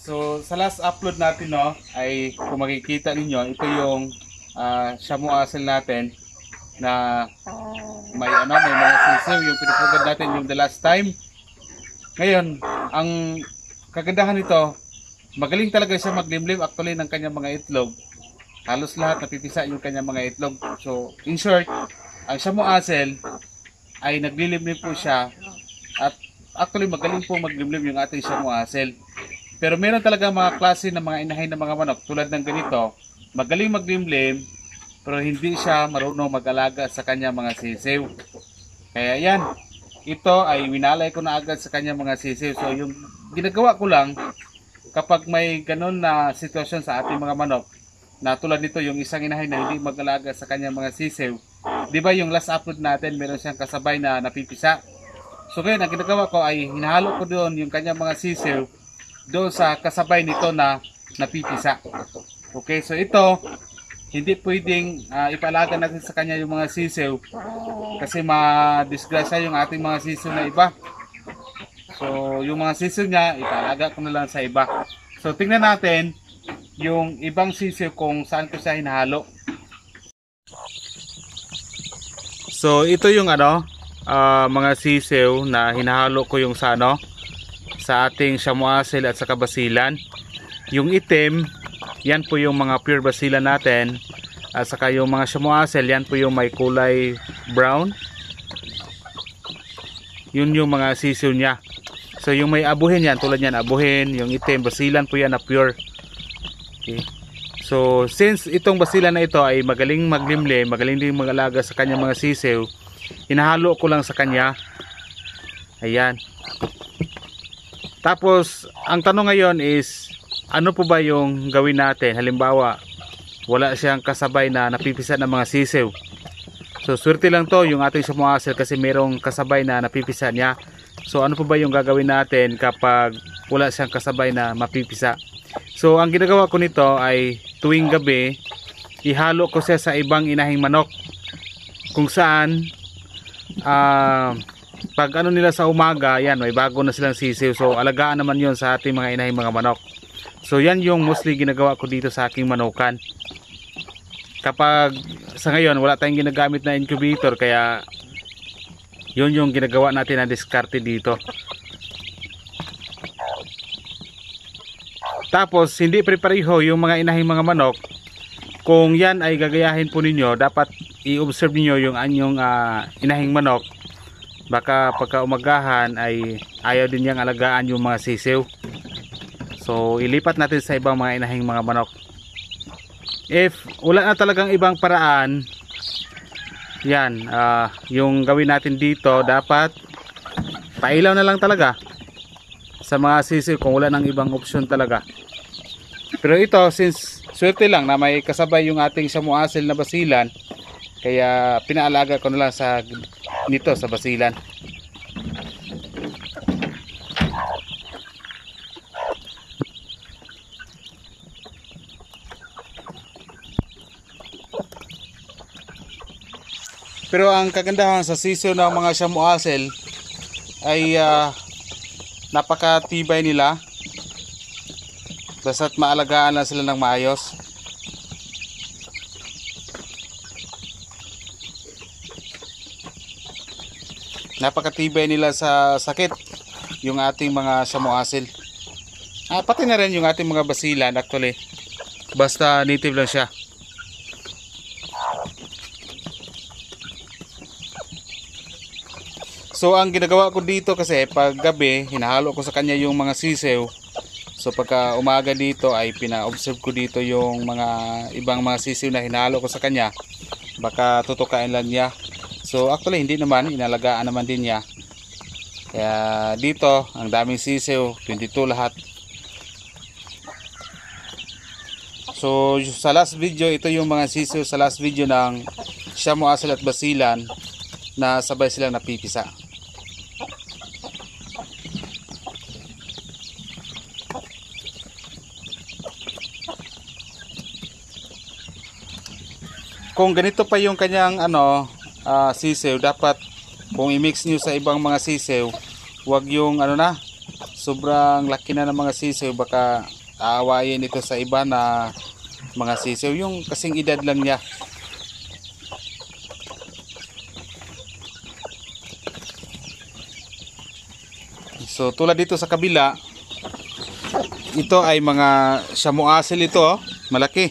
So sa last upload natin no, ay kung makikita ninyo, ito yung shamu asel natin na may mga sisiw yung pinupugad natin yung the last time. Ngayon, ang kagandahan nito, magaling talaga siya maglimlim actually ng kanyang mga itlog. Halos lahat napipisa yung kanyang mga itlog. So in short, ang shamu asel ay naglilimlim po siya at actually magaling po maglimlim yung ating shamu asel. Pero meron talaga mga klase ng mga inahin ng mga manok tulad ng ganito, magaling maglimlim pero hindi siya marunong mag-alaga sa kanya mga sisiw. Kaya yan, ito ay winalay ko na agad sa kanya mga sisiw. So yung ginagawa ko lang kapag may ganun na sitwasyon sa ating mga manok, na tulad nito yung isang inahin na hindi mag-alaga sa kanya mga sisiw. Di ba yung last upload natin meron siyang kasabay na napipisa. So ngayon ang ginagawa ko ay hinahalo ko doon yung kanya mga sisiw doon sa kasabay nito na napipisa. Okay, so ito hindi pwedeng ipalaga natin sa kanya yung mga sisiw kasi ma-disgrasya yung ating mga sisiw na iba. So yung mga sisiw niya ipalaga ko na lang sa iba. So tingnan natin yung ibang sisiw kung saan ko siya hinahalo. So ito yung mga sisiw na hinahalo ko yung sa sa ating shamu asel at saka basilan. Yung itim, yan po yung mga pure basilan natin. At saka yung mga shamu asel, yan po yung may kulay brown. Yun yung mga sisiw niya. So yung may abuhin yan, tulad yan abuhin. Yung itim, basilan po yan na pure. Okay. So since itong basilan na ito ay magaling maglimlim, magaling din mag-alaga sa kanya mga sisiw, hinahalo ko lang sa kanya. Ayan. Tapos, ang tanong ngayon is, ano po ba yung gawin natin? Halimbawa, wala siyang kasabay na napipisa ng mga sisiw. So, swerte lang to yung ating shamu asel kasi merong kasabay na napipisa niya. So, ano po ba yung gagawin natin kapag wala siyang kasabay na mapipisa? So, ang ginagawa ko nito ay tuwing gabi, ihalo ko siya sa ibang inahing manok. Kung saan, pag nila sa umaga, yan, may bago na silang sisiw. So alagaan naman yon sa ating mga inahing mga manok. So yan yung mostly ginagawa ko dito sa aking manukan. Kapag sa ngayon wala tayong ginagamit na incubator, kaya yun yung ginagawa natin na diskarte dito. Tapos hindi prepareho yung mga inahing mga manok. Kung yan ay gagayahin po ninyo, dapat i-observe niyo yung anyong inahing manok. Baka pagka umagahan ay ayaw din niyang alagaan yung mga sisiw. So ilipat natin sa ibang mga inahing mga manok. If wala na talagang ibang paraan, yan, yung gawin natin dito, dapat pailaw na lang talaga sa mga sisiw kung wala nang ibang option talaga. Pero ito, since swerte lang na may kasabay yung ating shamu asel na basilan, kaya pinaalaga ko na lang nito sa basilan. Pero ang kagandahan sa sisiw ng mga shamu asel ay napakatibay nila. Basta't maalagaan lang sila ng maayos. Napakatibay nila sa sakit yung ating mga shamu asel. Pati na rin yung ating mga basilan actually. Basta native lang siya. So ang ginagawa ko dito kasi pag gabi hinahalo ko sa kanya yung mga sisiw. So pagka umaga dito ay pina-observe ko dito yung mga ibang mga sisiw na hinahalo ko sa kanya. Baka tutukain lang niya. So actually hindi naman, inalagaan naman din niya. Kaya dito ang daming sisiw, 22 lahat. So sa last video, ito yung mga sisiw sa last video ng shamu asel at basilan na sabay silang napipisa. Kung ganito pa yung kanyang sisiw, dapat kung i-mix nyo sa ibang mga sisiw, wag yung sobrang laki na ng mga sisiw, baka aawayin ito sa iba na mga sisiw, yung kasing edad lang niya. So tulad dito sa kabila, ito ay mga Shamu Asil ito, oh, malaki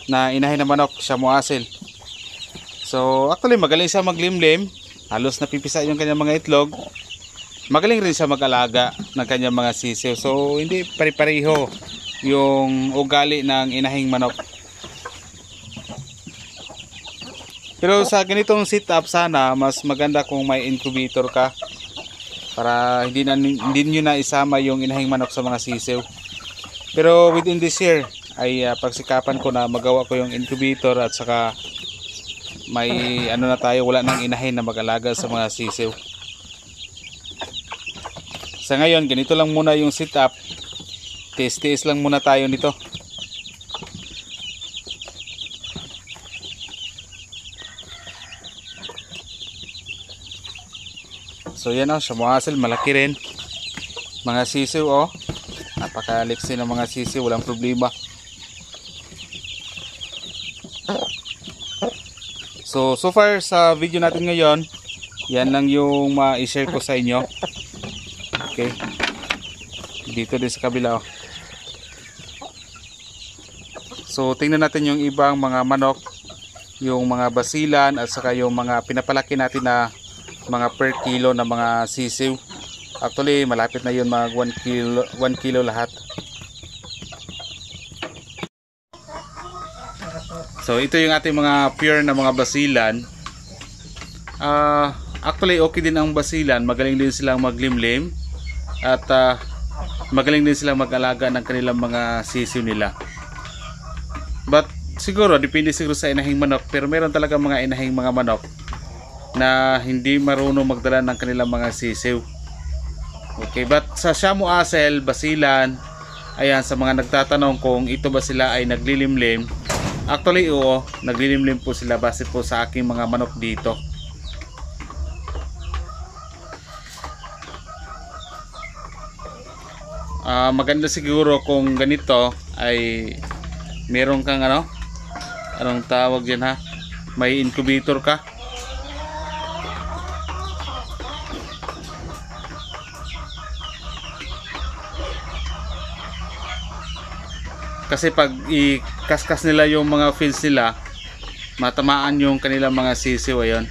na inahin na manok, Shamu Asil. So actually magaling siya maglimlim, halos napipisa yung kanyang mga itlog. Magaling rin siya mag-alaga ng kanyang mga sisiw. So hindi pare-pareho yung ugali ng inahing manok. Pero sa ganitong setup, sana mas maganda kung may incubator ka, para hindi nyo na isama yung inahing manok sa mga sisiw. Pero within this year ay pagsikapan ko na magawa ko yung incubator, at saka may ano na tayo, wala nang inahin na mag-alaga sa mga sisiw. Sa ngayon, ganito lang muna yung setup. Tiis-tiis lang muna tayo nito. So yan, oh, Shamu Asil, malaki rin. Mga sisiw, oh. Napakaliksi ng mga sisiw, walang problema. So far sa video natin ngayon, yan lang yung ma-share ko sa inyo. Okay. Dito din sa kabila, oh. So tingnan natin yung ibang mga manok, yung mga basilan, at saka yung mga pinapalaki natin na mga per kilo na mga sisiw. Actually malapit na yun, mag 1 kilo lahat. So ito yung ating mga pure na mga basilan. Actually okay din ang basilan, magaling din silang maglimlim, at magaling din silang mag-alaga ng kanilang mga sisiw nila. But siguro depende siguro sa inahing manok, pero meron talaga mga inahing mga manok na hindi marunong magdala ng kanilang mga sisiw. Okay, but sa Shamu Asil, basilan, ayan, sa mga nagtatanong kung ito ba sila ay naglilimlim, actually oo, naglilimlim po sila base po sa aking mga manok dito. Maganda siguro kung ganito ay meron kang anong tawag dyan, ha, may incubator ka. Kasi pag ikaskas nila yung mga feeds nila, matamaan yung kanilang mga sisiw, ayun.